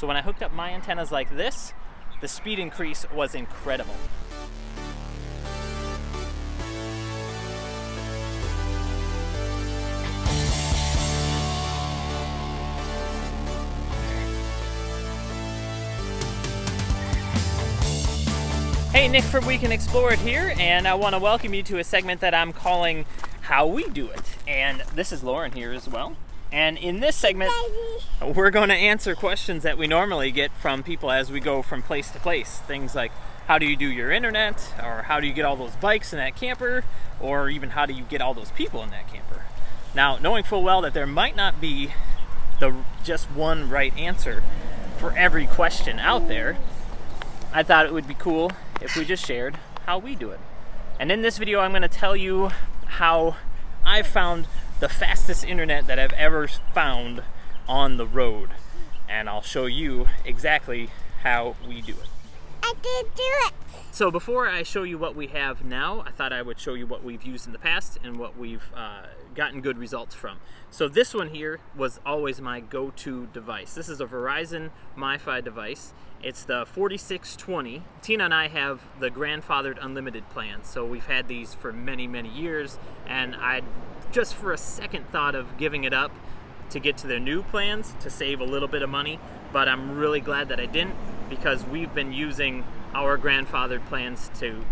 So when I hooked up my antennas like this, the speed increase was incredible. Hey, Nick from We Can Explore It here, and I want to welcome you to a segment that I'm calling How We Do It. And this is Lauren here as well. And in this segment, we're going to answer questions that we normally get from people as we go from place to place. Things like, how do you do your internet? Or how do you get all those bikes in that camper? Or even how do you get all those people in that camper? Now, knowing full well that there might not be just one right answer for every question out there, I thought it would be cool if we just shared how we do it. And in this video, I'm going to tell you how I've found the fastest internet that I've ever found on the road. And I'll show you exactly how we do it. I did do it. So before I show you what we have now, I thought I would show you what we've used in the past and what we've gotten good results from. So this one here was always my go-to device. This is a Verizon MiFi device. It's the 4620. Tina and I have the grandfathered unlimited plan, so we've had these for many, many years, and I just for a second thought of giving it up to get to their new plans to save a little bit of money, but I'm really glad that I didn't, because we've been using our grandfathered plans to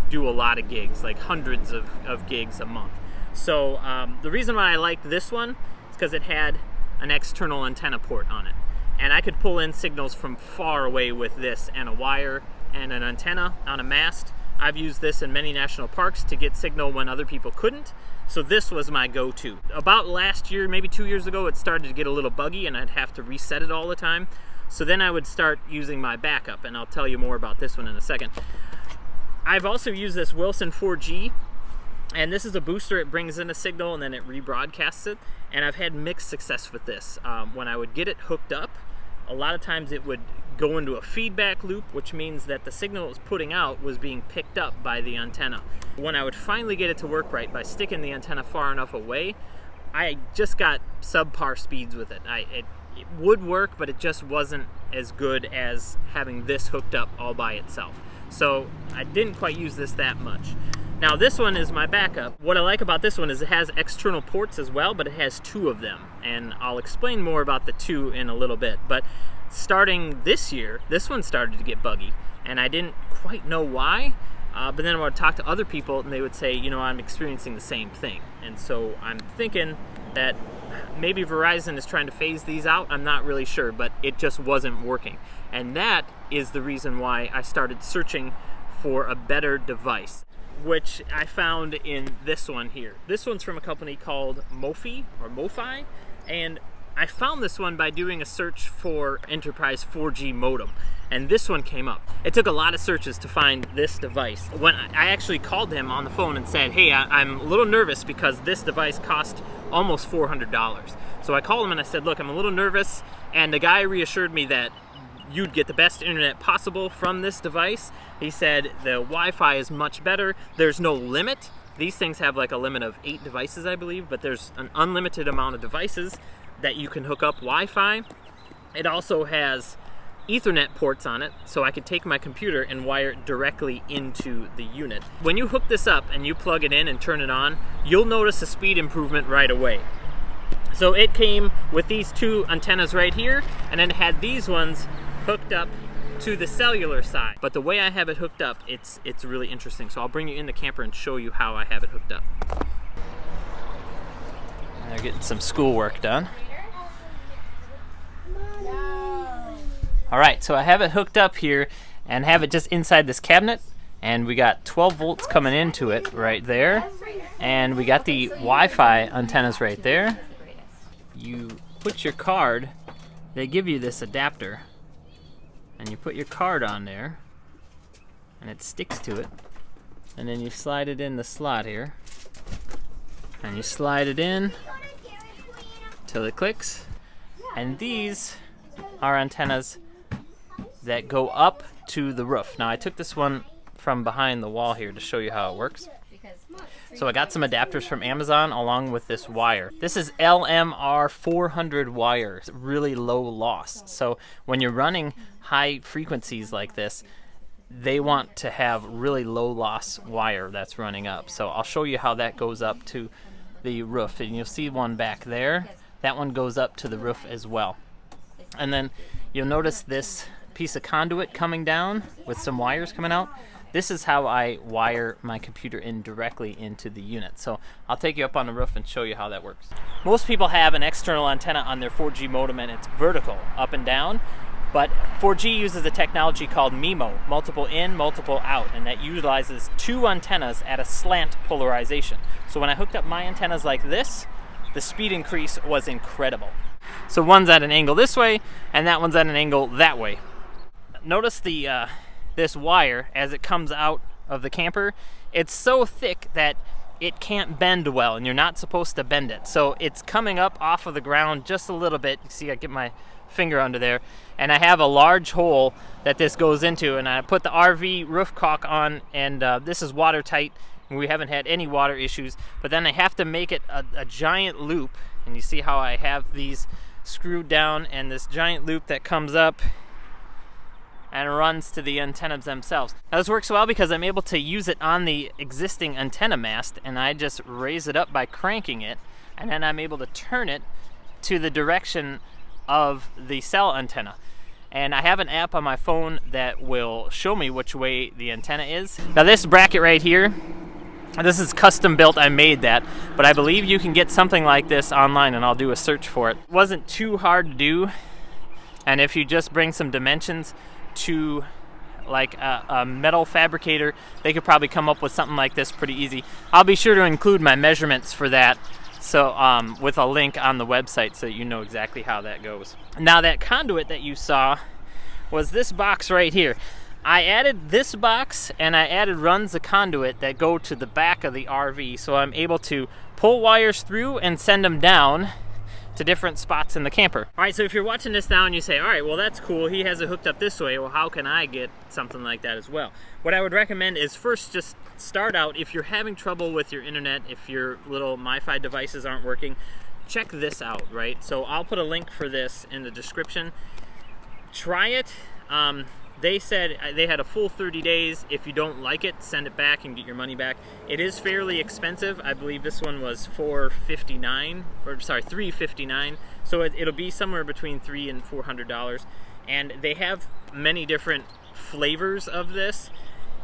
do a lot of gigs, like hundreds of gigs a month. So the reason why I liked this one is because it had an external antenna port on it. And I could pull in signals from far away with this and a wire and an antenna on a mast. I've used this in many national parks to get signal when other people couldn't. So this was my go-to. About last year, maybe 2 years ago, it started to get a little buggy and I'd have to reset it all the time. So then I would start using my backup, and I'll tell you more about this one in a second. I've also used this Wilson 4G, and this is a booster. It brings in a signal and then it rebroadcasts it. And I've had mixed success with this. When I would get it hooked up, a lot of times it would go into a feedback loop, which means that the signal it was putting out was being picked up by the antenna. When I would finally get it to work right by sticking the antenna far enough away, I just got subpar speeds with it. It would work, but it just wasn't as good as having this hooked up all by itself. So I didn't quite use this that much. Now this one is my backup. What I like about this one is it has external ports as well, but it has two of them. And I'll explain more about the two in a little bit. But starting this year, this one started to get buggy. And I didn't quite know why. But then I would talk to other people and they would say, you know, I'm experiencing the same thing. And so I'm thinking that maybe Verizon is trying to phase these out. I'm not really sure, but it just wasn't working. And that is the reason why I started searching for a better device, which I found in this one here. This one's from a company called MoFi, and I found this one by doing a search for Enterprise 4G modem, and this one came up. It took a lot of searches to find this device. When I actually called him on the phone and said, hey, I'm a little nervous because this device cost almost $400. So I called him and I said, look, I'm a little nervous, and the guy reassured me that you'd get the best internet possible from this device. He said the Wi-Fi is much better. There's no limit. These things have like a limit of 8 devices, I believe, but there's an unlimited amount of devices that you can hook up Wi-Fi. It also has Ethernet ports on it, so I could take my computer and wire it directly into the unit. When you hook this up and you plug it in and turn it on, you'll notice a speed improvement right away. So it came with these two antennas right here, and then it had these ones hooked up to the cellular side. But the way I have it hooked up, it's really interesting. So I'll bring you in the camper and show you how I have it hooked up. They're getting some schoolwork done. All right, so I have it hooked up here and have it just inside this cabinet, and we got 12 volts coming into it right there, and we got the Wi-Fi antennas right there. You put your card, they give you this adapter, and you put your card on there and it sticks to it, and then you slide it in the slot here and you slide it in till it clicks, and these are antennas that go up to the roof. Now I took this one from behind the wall here to show you how it works. So I got some adapters from Amazon along with this wire. This is LMR 400 wire. It's really low loss. So when you're running high frequencies like this, they want to have really low loss wire that's running up. So I'll show you how that goes up to the roof. And you'll see one back there. That one goes up to the roof as well. And then you'll notice this piece of conduit coming down with some wires coming out. This is how I wire my computer in directly into the unit. So I'll take you up on the roof and show you how that works. Most people have an external antenna on their 4G modem and it's vertical, up and down. But 4G uses a technology called MIMO, multiple in, multiple out, and that utilizes two antennas at a slant polarization. So when I hooked up my antennas like this, the speed increase was incredible. So one's at an angle this way, and that one's at an angle that way. Notice the this wire as it comes out of the camper. It's so thick that it can't bend well, and you're not supposed to bend it. So it's coming up off of the ground just a little bit. You see I get my finger under there, and I have a large hole that this goes into, and I put the RV roof caulk on, and this is watertight, and we haven't had any water issues. But then I have to make it a giant loop, and you see how I have these screwed down, and this giant loop that comes up and runs to the antennas themselves. Now this works well because I'm able to use it on the existing antenna mast, and I just raise it up by cranking it, and then I'm able to turn it to the direction of the cell antenna. And I have an app on my phone that will show me which way the antenna is. Now this bracket right here, this is custom built. I made that, but I believe you can get something like this online, and I'll do a search for it. It wasn't too hard to do, and if you just bring some dimensions to like a metal fabricator, they could probably come up with something like this pretty easy. I'll be sure to include my measurements for that, so with a link on the website so you know exactly how that goes. Now that conduit that you saw was this box right here. I added this box, and I added runs of conduit that go to the back of the RV, so I'm able to pull wires through and send them down to different spots in the camper. All right, so if you're watching this now and you say, all right, well that's cool, he has it hooked up this way, well how can I get something like that as well? What I would recommend is first just start out, if you're having trouble with your internet, if your little MiFi devices aren't working, check this out, right? So I'll put a link for this in the description. Try it. They said they had a full 30 days. If you don't like it, send it back and get your money back. It is fairly expensive. I believe this one was $359. So it'll be somewhere between $300 and $400. And they have many different flavors of this.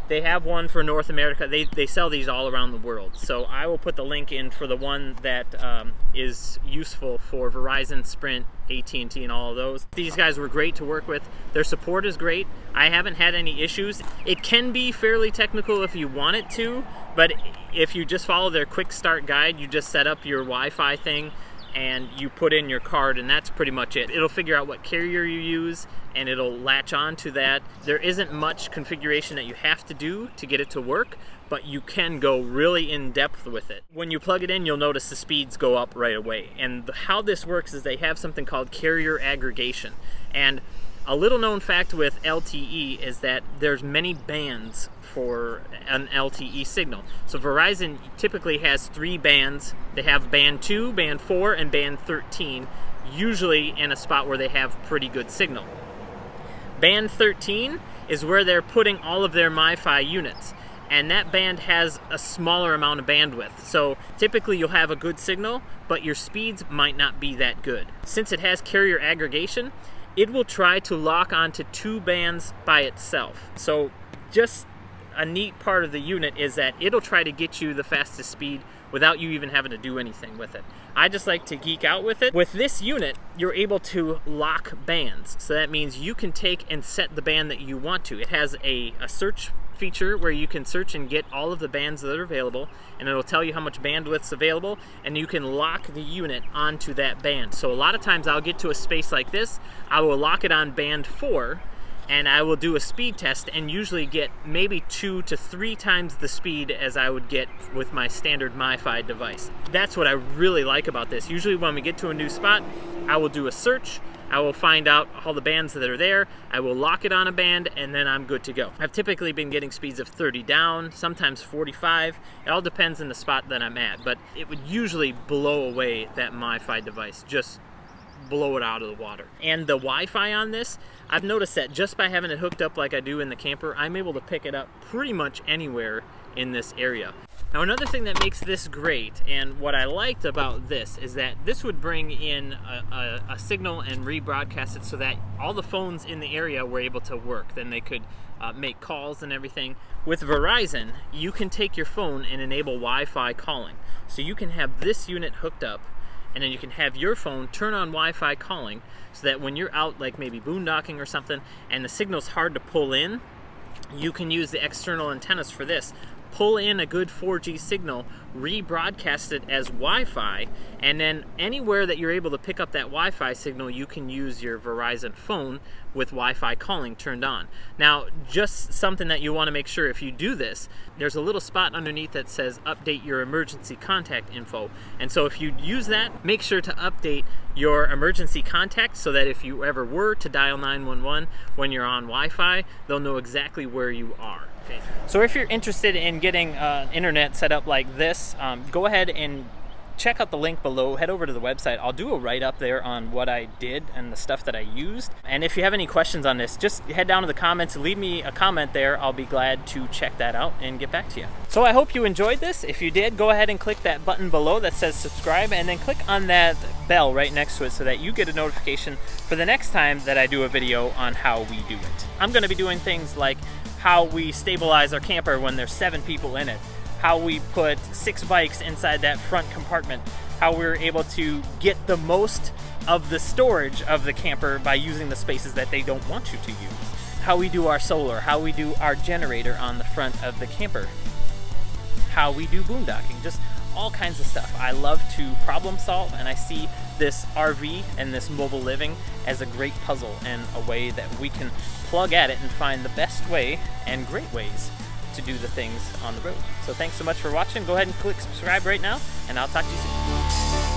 They have one for North America. They sell these all around the world. So I will put the link in for the one that is useful for Verizon, Sprint, AT&T, and all of those. These guys were great to work with. Their support is great. I haven't had any issues. It can be fairly technical if you want it to, but if you just follow their quick start guide, you just set up your Wi-Fi thing and you put in your card, and that's pretty much it. It'll figure out what carrier you use, and it'll latch on to that. There isn't much configuration that you have to do to get it to work, but you can go really in depth with it. When you plug it in, you'll notice the speeds go up right away. And how this works is they have something called carrier aggregation. And a little known fact with LTE is that there's many bands for an LTE signal. So Verizon typically has 3 bands. They have band 2, band 4, and band 13, usually in a spot where they have pretty good signal. Band 13 is where they're putting all of their MiFi units, and that band has a smaller amount of bandwidth. So typically you'll have a good signal, but your speeds might not be that good. Since it has carrier aggregation, it will try to lock onto 2 bands by itself. So just a neat part of the unit is that it'll try to get you the fastest speed without you even having to do anything with it. I just like to geek out with it. With this unit, you're able to lock bands. So that means you can take and set the band that you want to. It has a search feature where you can search and get all of the bands that are available, and it'll tell you how much bandwidth's available, and you can lock the unit onto that band. So a lot of times I'll get to a space like this, I will lock it on band 4, and I will do a speed test and usually get maybe 2 to 3 times the speed as I would get with my standard MiFi device. That's what I really like about this. Usually when we get to a new spot, I will do a search, I will find out all the bands that are there, I will lock it on a band, and then I'm good to go. I've typically been getting speeds of 30 down, sometimes 45. It all depends on the spot that I'm at, but it would usually blow away that MiFi device, just blow it out of the water. And the Wi-Fi on this, I've noticed that just by having it hooked up like I do in the camper, I'm able to pick it up pretty much anywhere in this area. Now another thing that makes this great, and what I liked about this, is that this would bring in a signal and rebroadcast it so that all the phones in the area were able to work. Then they could make calls and everything. With Verizon, you can take your phone and enable Wi-Fi calling. So you can have this unit hooked up, and then you can have your phone turn on Wi-Fi calling so that when you're out like maybe boondocking or something and the signal's hard to pull in, you can use the external antennas for this. Pull in a good 4G signal, rebroadcast it as Wi-Fi, and then anywhere that you're able to pick up that Wi-Fi signal, you can use your Verizon phone with Wi-Fi calling turned on. Now, just something that you want to make sure if you do this, there's a little spot underneath that says update your emergency contact info. And so if you use that, make sure to update your emergency contact so that if you ever were to dial 911 when you're on Wi-Fi, they'll know exactly where you are. Okay. So if you're interested in getting internet set up like this, go ahead and check out the link below. Head over to the website. I'll do a write-up there on what I did and the stuff that I used. And if you have any questions on this, just head down to the comments, leave me a comment there. I'll be glad to check that out and get back to you. So I hope you enjoyed this. If you did, go ahead and click that button below that says subscribe, and then click on that bell right next to it so that you get a notification for the next time that I do a video on how we do it. I'm going to be doing things like how we stabilize our camper when there's 7 people in it, how we put 6 bikes inside that front compartment, how we're able to get the most of the storage of the camper by using the spaces that they don't want you to use, how we do our solar, how we do our generator on the front of the camper, how we do boondocking, just all kinds of stuff. I love to problem solve, and I see this RV and this mobile living as a great puzzle and a way that we can plug at it and find the best way and great ways to do the things on the road. So thanks so much for watching. Go ahead and click subscribe right now, and I'll talk to you soon.